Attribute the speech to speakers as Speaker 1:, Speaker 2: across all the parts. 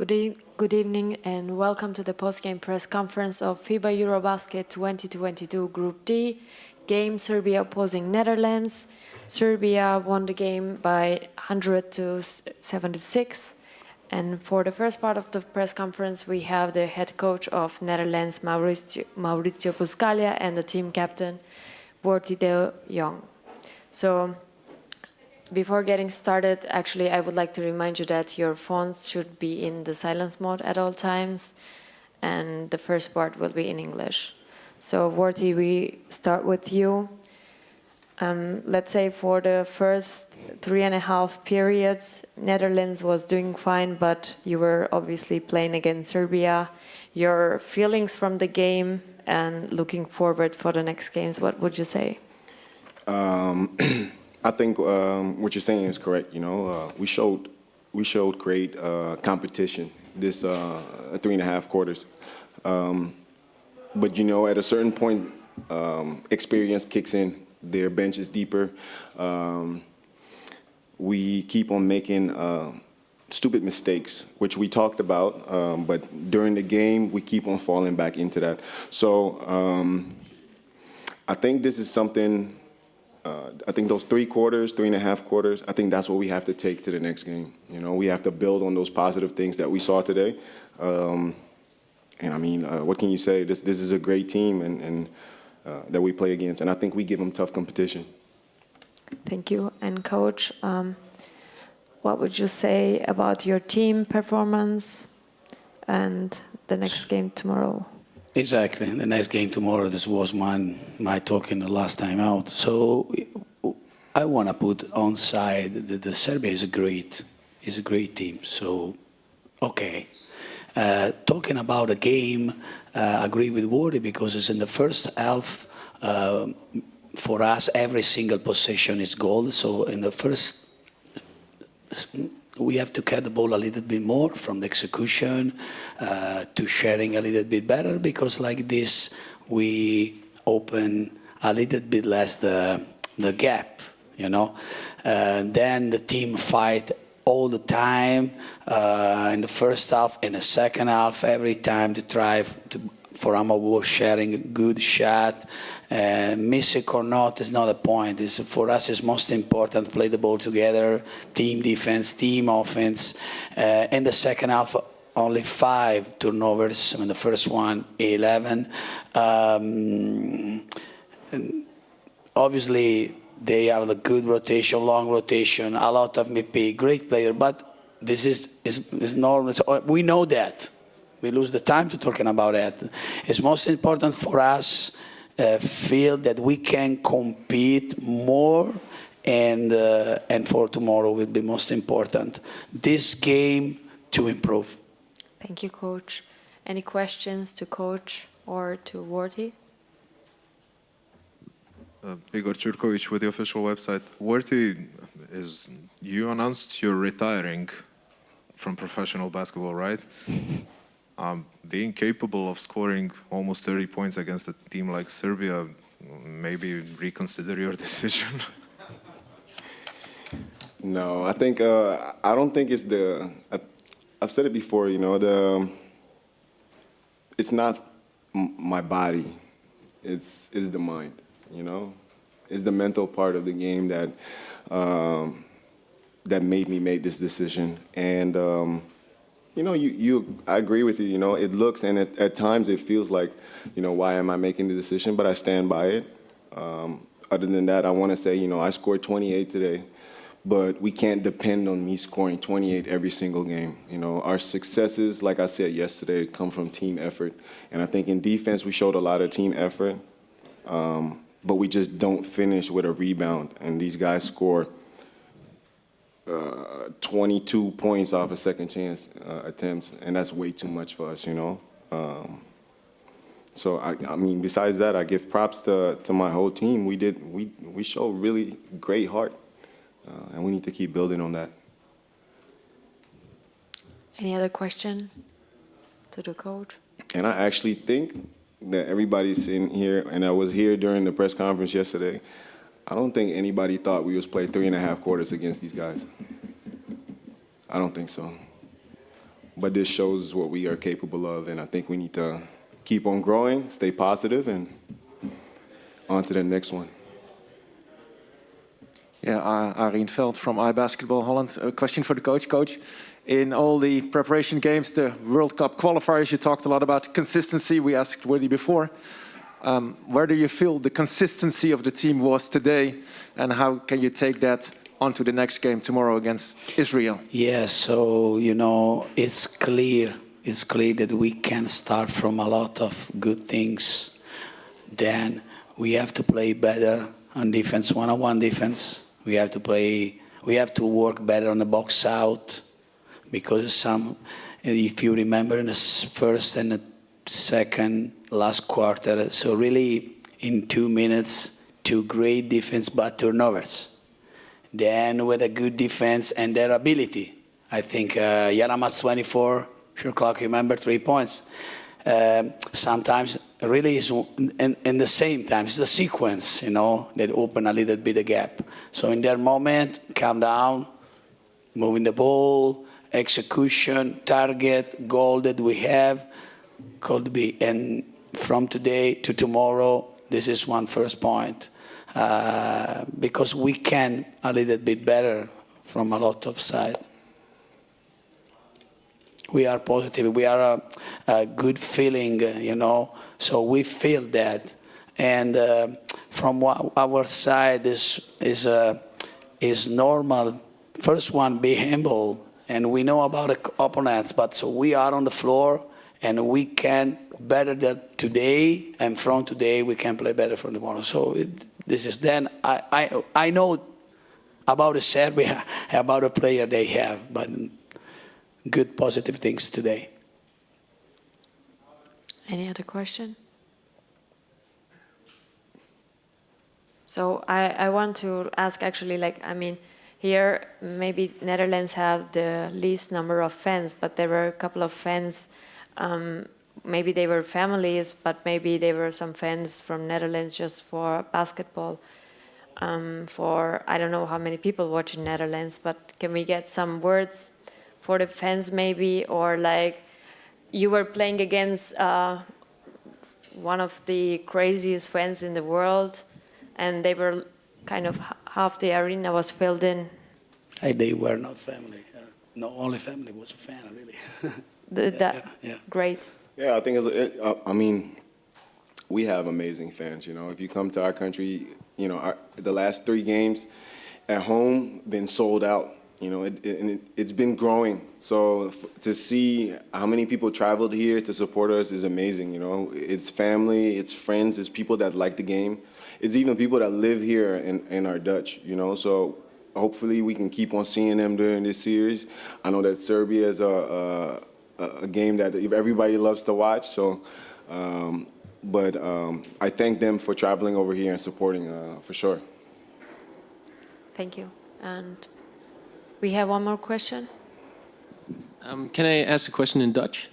Speaker 1: Good evening and welcome to the post-game press conference of FIBA EuroBasket 2022 Group D. Game Serbia opposing Netherlands. Serbia won the game by 100-76. And for the first part of the press conference, we have the head coach of Netherlands, Mauricio Buscaglia, and the team captain, Worthy de Jong. So, before getting started, actually, I would like to remind you that your phones should be in the silence mode at all times, and the first part will be in English. So, Worthy, we start with you. Let's say for the first 3.5 periods, Netherlands was doing fine, but you were obviously playing against Serbia. Your feelings from the game and looking forward for the next games, what would you say?
Speaker 2: I think what you're saying is correct. You know, we showed great competition this 3.5 quarters. But you know, at a certain point, experience kicks in. Their bench is deeper. We keep on making stupid mistakes, which we talked about. But during the game, we keep on falling back into that. So I think this is something. I think those 3.5 quarters, I think that's what we have to take to the next game. You know, we have to build on those positive things that we saw today. And I mean, what can you say? This is a great team and that we play against, and I think we give them tough competition.
Speaker 1: Thank you. And Coach, what would you say about your team performance and the next game tomorrow?
Speaker 3: Exactly. The next game tomorrow, this was my talking the last time out. So I want to put on side that the Serbia is a great team. So, okay. Talking about a game, I agree with Worthy because it's in the first half. For us, every single possession is goal. So in the first, we have to carry the ball a little bit more from the execution to sharing a little bit better because like this, we open a little bit less the gap, you know. Then the team fight all the time in the first half, in the second half, every time to try for Amo was sharing a good shot. Missing or not is not a point. For us, it's most important to play the ball together, team defense, team offense. In the second half, only 5 turnovers. In the first one, 11. Obviously, they have a good rotation, long rotation, a lot of MVP, great player, but this is normal. So we know that. We lose the time to talking about that. It's most important for us feel that we can compete more and for tomorrow will be most important. This game to improve.
Speaker 1: Thank you, Coach. Any questions to Coach or to Worthy?
Speaker 4: Igor Churkovic with the official website. Worthy, you announced you're retiring from professional basketball, right? Being capable of scoring almost 30 points against a team like Serbia, maybe reconsider your decision.
Speaker 2: No, I think I don't think it's I've said it before. You know, it's not my body, it's the mind. You know, it's the mental part of the game that that made me make this decision. And you know, I agree with you. You know, it looks and at times it feels like, you know, why am I making the decision? But I stand by it. Other than that, I want to say, you know, I scored 28 today, but we can't depend on me scoring 28 every single game. You know, our successes, like I said yesterday, come from team effort. And I think in defense we showed a lot of team effort. But we just don't finish with a rebound. And these guys score 22 points off of second chance attempts, and that's way too much for us, you know. So I mean, besides that, I give props to my whole team. We show really great heart, and we need to keep building on that.
Speaker 1: Any other question to the coach?
Speaker 2: And I actually think that everybody's in here, and I was here during the press conference yesterday, I don't think anybody thought we was play 3.5 quarters against these guys. I don't think so. but this shows what we are capable of, and I think we need to keep on growing, stay positive, and on to the next one.
Speaker 5: Yeah, Arjen Veld from iBasketball Holland. A question for the coach. Coach, in all the preparation games, the World Cup qualifiers, you talked a lot about consistency. We asked Woody before. Where do you feel the consistency of the team was today, and how can you take that onto the next game tomorrow against Israel?
Speaker 3: Yeah, so, you know, it's clear that we can start from a lot of good things. Then we have to play better on defense, one-on-one defense. We have to work better on the box out, because if you remember in the first and the second last quarter, so really in 2 minutes, 2 great defense but turnovers. Then with a good defense and their ability. I think Yaramat's 24, sure clock, remember, 3 points. Sometimes really is in the same time, it's the sequence, you know, that open a little bit the gap. So in that moment, calm down, moving the ball, execution, target, goal that we have could be. And from today to tomorrow, this is one first point. Because we can a little bit better from a lot of sides. We are positive. We are a good feeling, you know. So we feel that, and from our side is normal. First one, be humble, and we know about the opponents. But so we are on the floor, and we can better that today, and from today we can play better from tomorrow. So this is then I know about the Serbia, about the player they have, but. Good positive things today.
Speaker 1: Any other question? So I want to ask actually, like, I mean, here maybe Netherlands have the least number of fans, but there were a couple of fans, maybe they were families, but maybe they were some fans from Netherlands just for basketball. For I don't know how many people watch in Netherlands, but can we get some words for the fans maybe, or like you were playing against one of the craziest fans in the world, and they were kind of half the arena was filled in.
Speaker 3: Hey, they were not family. No, only family was a fan, really.
Speaker 1: Yeah. Great.
Speaker 2: Yeah, I think I mean, we have amazing fans. You know, if you come to our country, you know, the last 3 games at home been sold out. You know, it's been growing. So to see how many people traveled here to support us is amazing. You know, it's family, it's friends, it's people that like the game. It's even people that live here and are Dutch, you know. So hopefully we can keep on seeing them during this series. I know that Serbia is a game that everybody loves to watch. So, but I thank them for traveling over here and supporting for sure.
Speaker 1: Thank you. And we have one more question.
Speaker 6: Can I ask a question in Dutch?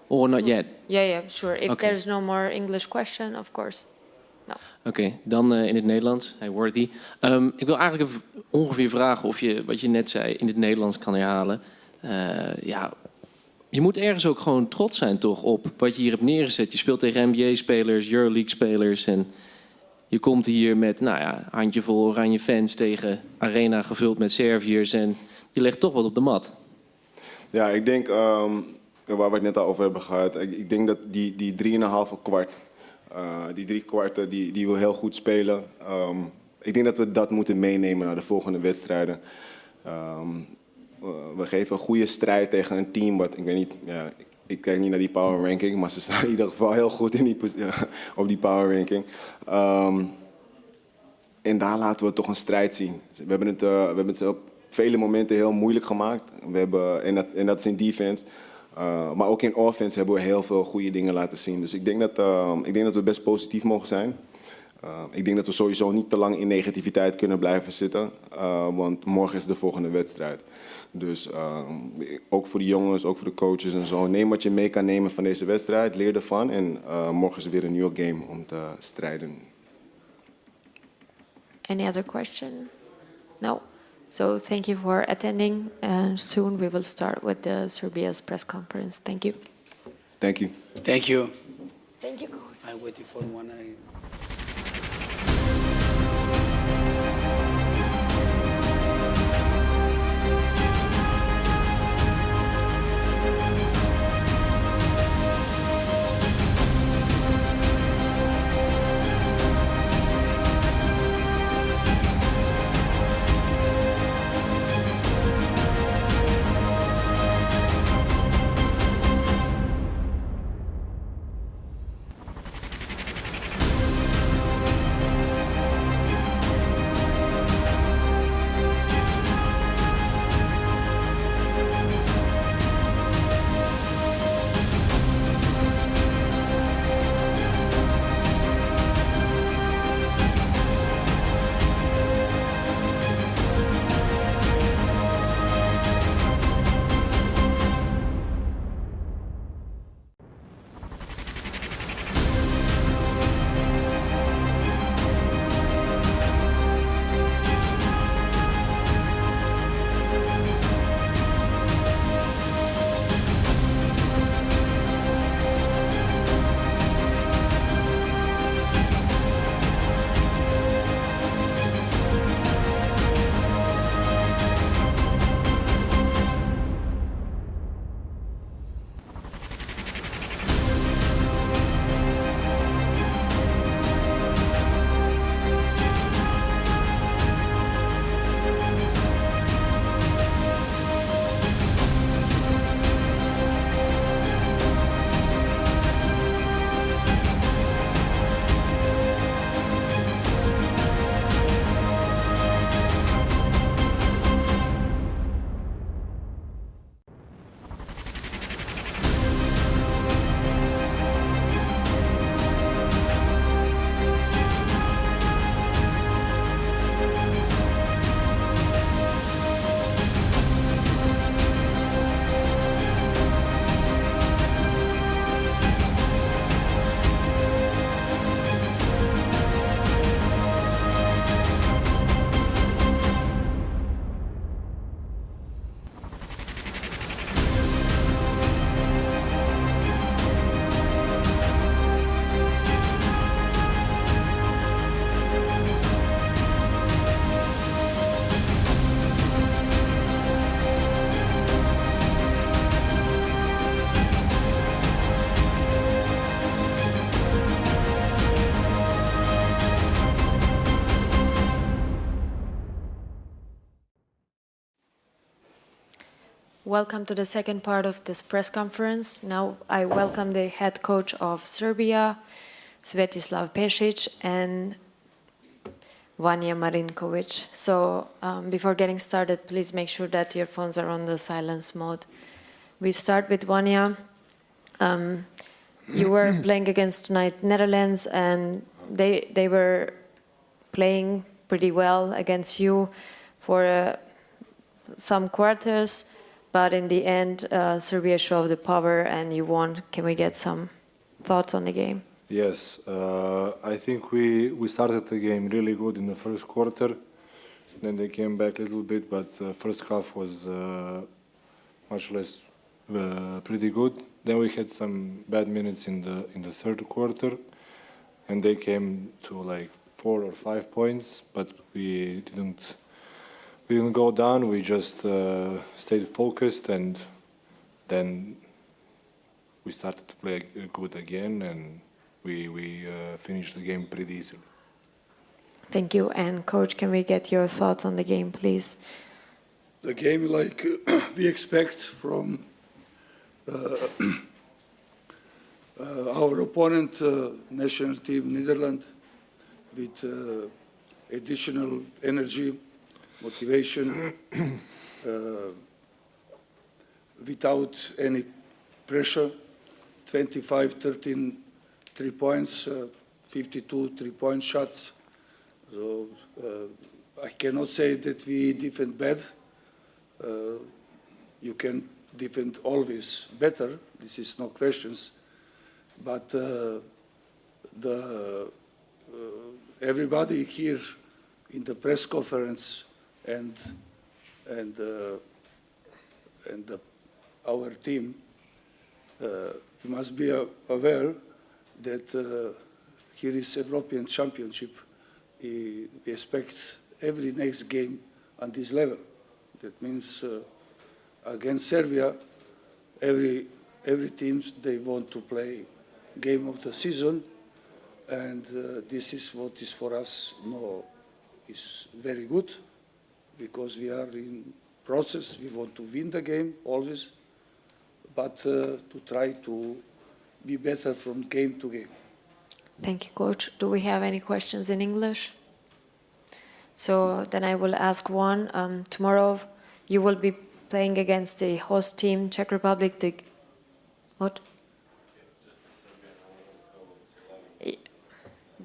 Speaker 6: Or not yet?
Speaker 1: Yeah, sure. If
Speaker 6: Okay.
Speaker 1: there's no more English question, of course. No.
Speaker 6: Oké, dan in het Nederlands. Hey, Worthy. Ik wil eigenlijk ongeveer vragen of je wat je net zei in het Nederlands kan herhalen. Ja, je moet ergens ook gewoon trots zijn toch op wat je hier hebt neergezet. Je speelt tegen NBA-spelers, Euroleague-spelers en je komt hier met handjevol oranje fans tegen arena gevuld met Serviërs en je legt toch wat op de mat.
Speaker 2: Ja, ik denk, waar we het net al over hebben gehad, ik denk dat die 3,5 kwart, die 3 kwarten die we heel goed spelen, ik denk dat we dat moeten meenemen naar de volgende wedstrijden. We geven een goede strijd tegen een team wat, ik weet niet, ik kijk niet naar die power ranking, maar ze staan in ieder geval heel goed in op die power ranking. En daar laten we toch een strijd zien. We hebben het op vele momenten heel moeilijk gemaakt. En dat is in defense. Maar ook in offense hebben we heel veel goede dingen laten zien. Dus ik denk dat we best positief mogen zijn. Ik denk dat we sowieso niet te lang in negativiteit kunnen blijven zitten. Want morgen is de volgende wedstrijd. Dus ook voor de jongens, ook voor de coaches en zo. Neem wat je mee kan nemen van deze wedstrijd. Leer ervan. En morgen is er weer een nieuwe game om te strijden.
Speaker 1: Any other question? No. So thank you for attending, and soon we will start with the Serbia's press conference. Thank you.
Speaker 2: Thank you.
Speaker 3: Thank you.
Speaker 1: Thank you.
Speaker 3: I'm waiting for one.
Speaker 1: Welcome to the second part of this press conference. Now I welcome the head coach of Serbia, Svetislav Pešić, and Vanja Marinković. So before getting started, please make sure that your phones are on the silence mode. We start with Vanja. You were playing against tonight Netherlands, and they were playing pretty well against you for some quarters. But in the end, Serbia showed the power and you won. Can we get some thoughts on the game?
Speaker 7: Yes, I think we started the game really good in the first quarter. Then they came back a little bit, but first half was much less pretty good. Then we had some bad minutes in the third quarter, and they came to like 4 or 5 points, but we didn't go down. We just stayed focused, and then we started to play good again, and we finished the game pretty easily.
Speaker 1: Thank you. And Coach, can we get your thoughts on the game, please?
Speaker 8: The game, like we expect from our opponent, national team Netherlands, with additional energy, motivation, without any pressure. 25, 13 3 points, 52 3-point shots. So I cannot say that we defend bad. You can defend always better. This is no questions. But everybody here in the press conference and and our team, we must be aware that here is European Championship. We expect every next game on this level. That means against Serbia, every team they want to play game of the season, and this is what is for us is very good, because we are in process. We want to win the game always, but to try to be better from game to game.
Speaker 1: Thank you, Coach. Do we have any questions in English? So then I will ask one. Tomorrow you will be playing against the host team, Czech Republic. What?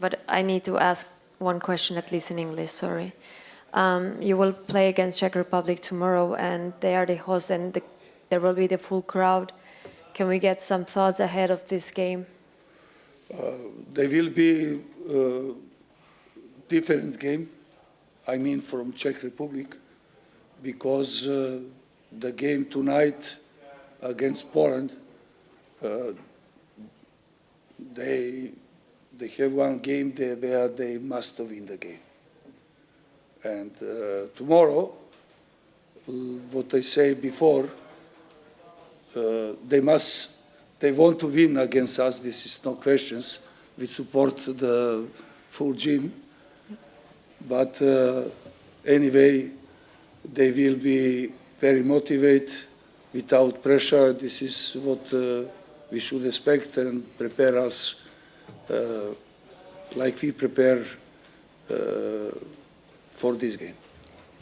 Speaker 1: But I need to ask one question at least in English, sorry. You will play against Czech Republic tomorrow, and they are the host, and there will be the full crowd. Can we get some thoughts ahead of this game?
Speaker 8: They will be different game, I mean from Czech Republic, because the game tonight against Poland, they have one game there where they must win the game. And tomorrow, what I say before, they want to win against us, this is no questions. We support the full gym. But anyway, they will be very motivated, without pressure. This is what we should expect and prepare us like we prepare for this game.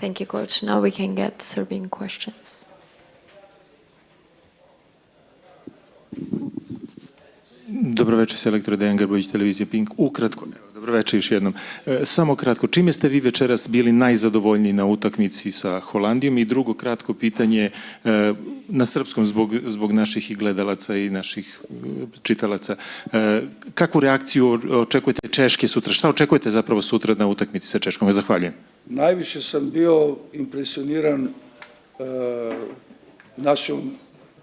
Speaker 1: Thank you, Coach. Now we can get Serbian questions.
Speaker 9: Dobro večer, selektor Dejan Grbović, televizija Pink. Ukratko, dobro večer još jednom. Samo kratko, čime ste vi večeras bili najzadovoljniji na utakmici sa Holandijom? I drugo kratko pitanje na srpskom zbog naših i gledalaca i naših čitalaca. Kakvu reakciju očekujete Češke sutra? Šta očekujete zapravo sutra na utakmici sa Češkom? Zahvaljujem.
Speaker 8: Najviše sam bio impresioniran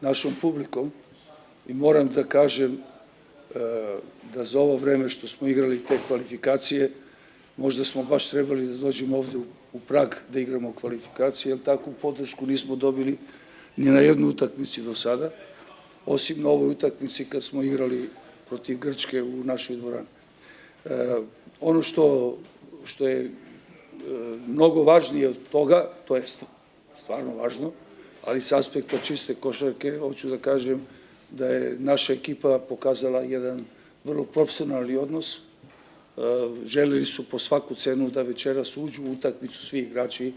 Speaker 8: našom publikom i moram da kažem da za ovo vreme što smo igrali te kvalifikacije, možda smo baš trebali da dođemo ovde u Prag da igramo kvalifikacije, jer takvu podršku nismo dobili ni na jednu utakmici do sada, osim na ovoj utakmici kad smo igrali protiv Grčke u našoj dvorani. Ono što je mnogo važnije od toga, to je stvarno važno, ali s aspekta čiste košarke, hoću da kažem da je naša ekipa pokazala jedan vrlo profesionalni odnos. Želeli su po svaku cenu da večeras uđu u utakmicu svi igrači,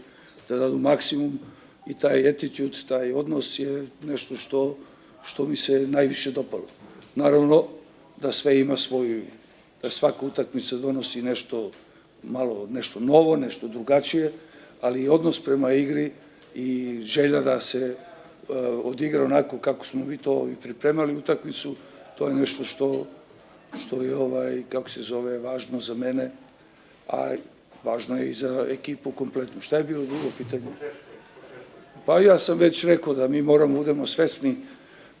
Speaker 8: da dadu maksimum, i taj attitude, taj odnos je nešto što mi se najviše dopalo. Naravno da sve ima svoju, da svaka utakmica donosi nešto malo, nešto novo, nešto drugačije, ali odnos prema igri i želja da se odigra onako kako smo mi to i pripremali utakmicu, to je nešto što je, kako se zove, važno za mene, a važno je i za ekipu kompletnu. Šta je bilo drugo pitanje? Pa ja sam već rekao da mi moramo budemo svesni,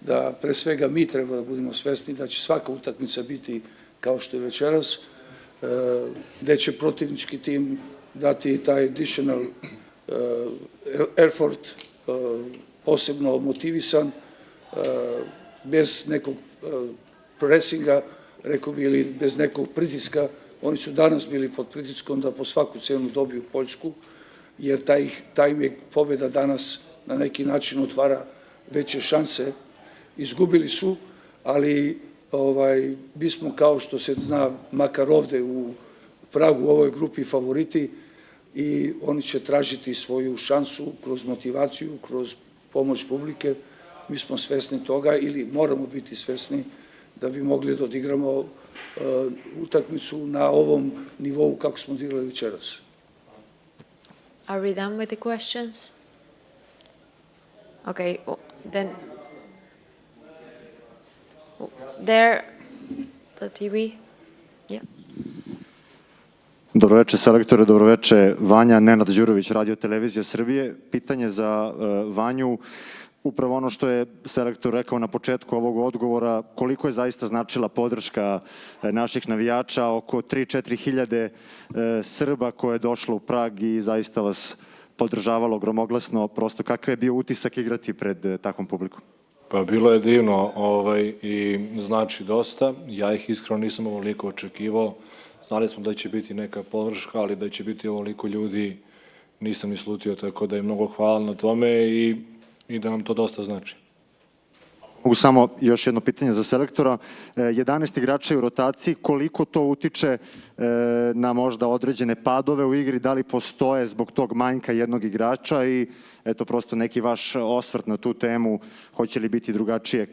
Speaker 8: da pre svega mi treba da budemo svesni da će svaka utakmica biti kao što je večeras, gde će protivnički tim dati taj additional effort, posebno motivisan, bez nekog pressinga, rekao bi, ili bez nekog pritiska. Oni su danas bili pod pritiskom da po svaku cenu dobiju Poljsku, jer ta im je pobjeda danas na neki način otvara veće šanse. Izgubili su, ali mi smo, kao što se zna, makar ovde u Pragu u ovoj grupi favoriti, i oni će tražiti svoju šansu kroz motivaciju, kroz pomoć publike. Mi smo svesni toga, ili moramo biti svesni, da bi mogli da odigramo utakmicu na ovom nivou kako smo odigrali večeras.
Speaker 1: Are we done with the questions? Okay, then there, the TV. Yeah.
Speaker 10: Dobro Dobroveče selektore, dobroveče Vanja, Nenad Đurović, Radio Televizija Srbije. Pitanje za Vanju, upravo ono što je selektor rekao na početku ovog odgovora, koliko je zaista značila podrška naših navijača, oko 3-4 hiljade Srba koje je došlo u Prag i zaista vas podržavalo gromoglasno, prosto kakav je bio utisak igrati pred takvom publikom?
Speaker 7: Pa bilo je divno i znači dosta. Ja ih iskreno nisam ovoliko očekivao. Znali smo da će biti neka podrška, ali da će biti ovoliko ljudi nisam ni slutio, tako da je mnogo hvala na tome i da nam to dosta znači.
Speaker 10: Mogu samo još jedno pitanje za selektora. 11 igrača u rotaciji, koliko to utiče na možda određene padove u igri, da li postoje zbog tog manjka jednog igrača i eto prosto neki vaš osvrt na tu temu, hoće li biti drugačije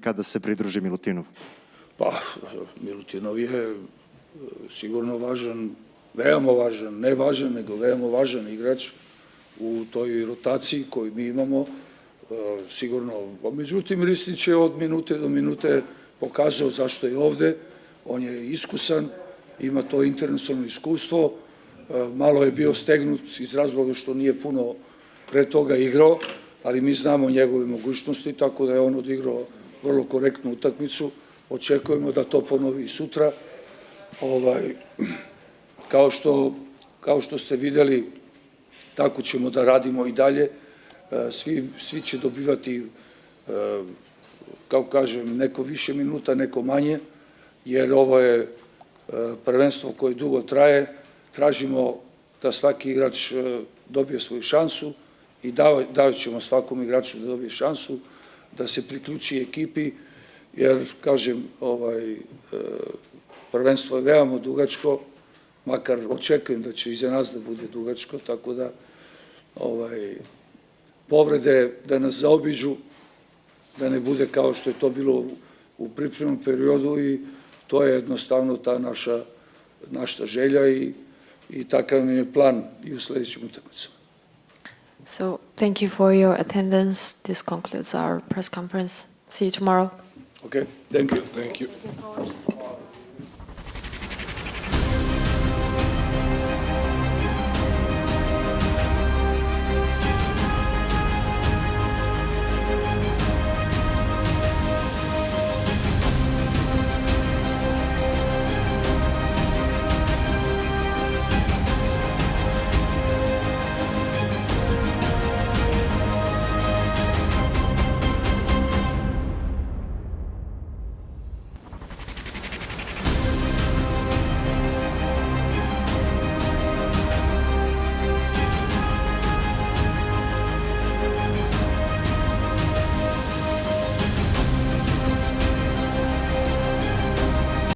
Speaker 10: kada se pridruži Milutinov?
Speaker 8: Pa, Milutinov je sigurno važan, veoma važan, ne važan, nego veoma važan igrač u toj rotaciji koju mi imamo. Sigurno, međutim, Ristić je od minute do minute pokazao zašto je ovde. On je iskusan, ima to internacionalno iskustvo. Malo je bio stegnut iz razloga što nije puno pre toga igrao, ali mi znamo njegove mogućnosti, tako da je on odigrao vrlo korektnu utakmicu. Očekujemo da to ponovi i sutra. Kao što ste videli, tako ćemo da radimo i dalje. Svi će dobivati, kao kažem, neko više minuta, neko manje, jer ovo je prvenstvo koje dugo traje. Tražimo da svaki igrač dobije svoju šansu i davat ćemo svakom igraču da dobije šansu, da se priključi ekipi, jer, kažem, prvenstvo je veoma dugačko, makar očekujem da će iza nas da bude dugačko, tako da povrede da nas zaobiđu, da ne bude kao što je to bilo u pripremnom periodu i to je jednostavno ta naša želja i takav je plan i u sledećim utakmicama.
Speaker 1: So, thank you for your attendance. This concludes our press conference. See you tomorrow.
Speaker 8: Okay, thank you.
Speaker 7: Thank you.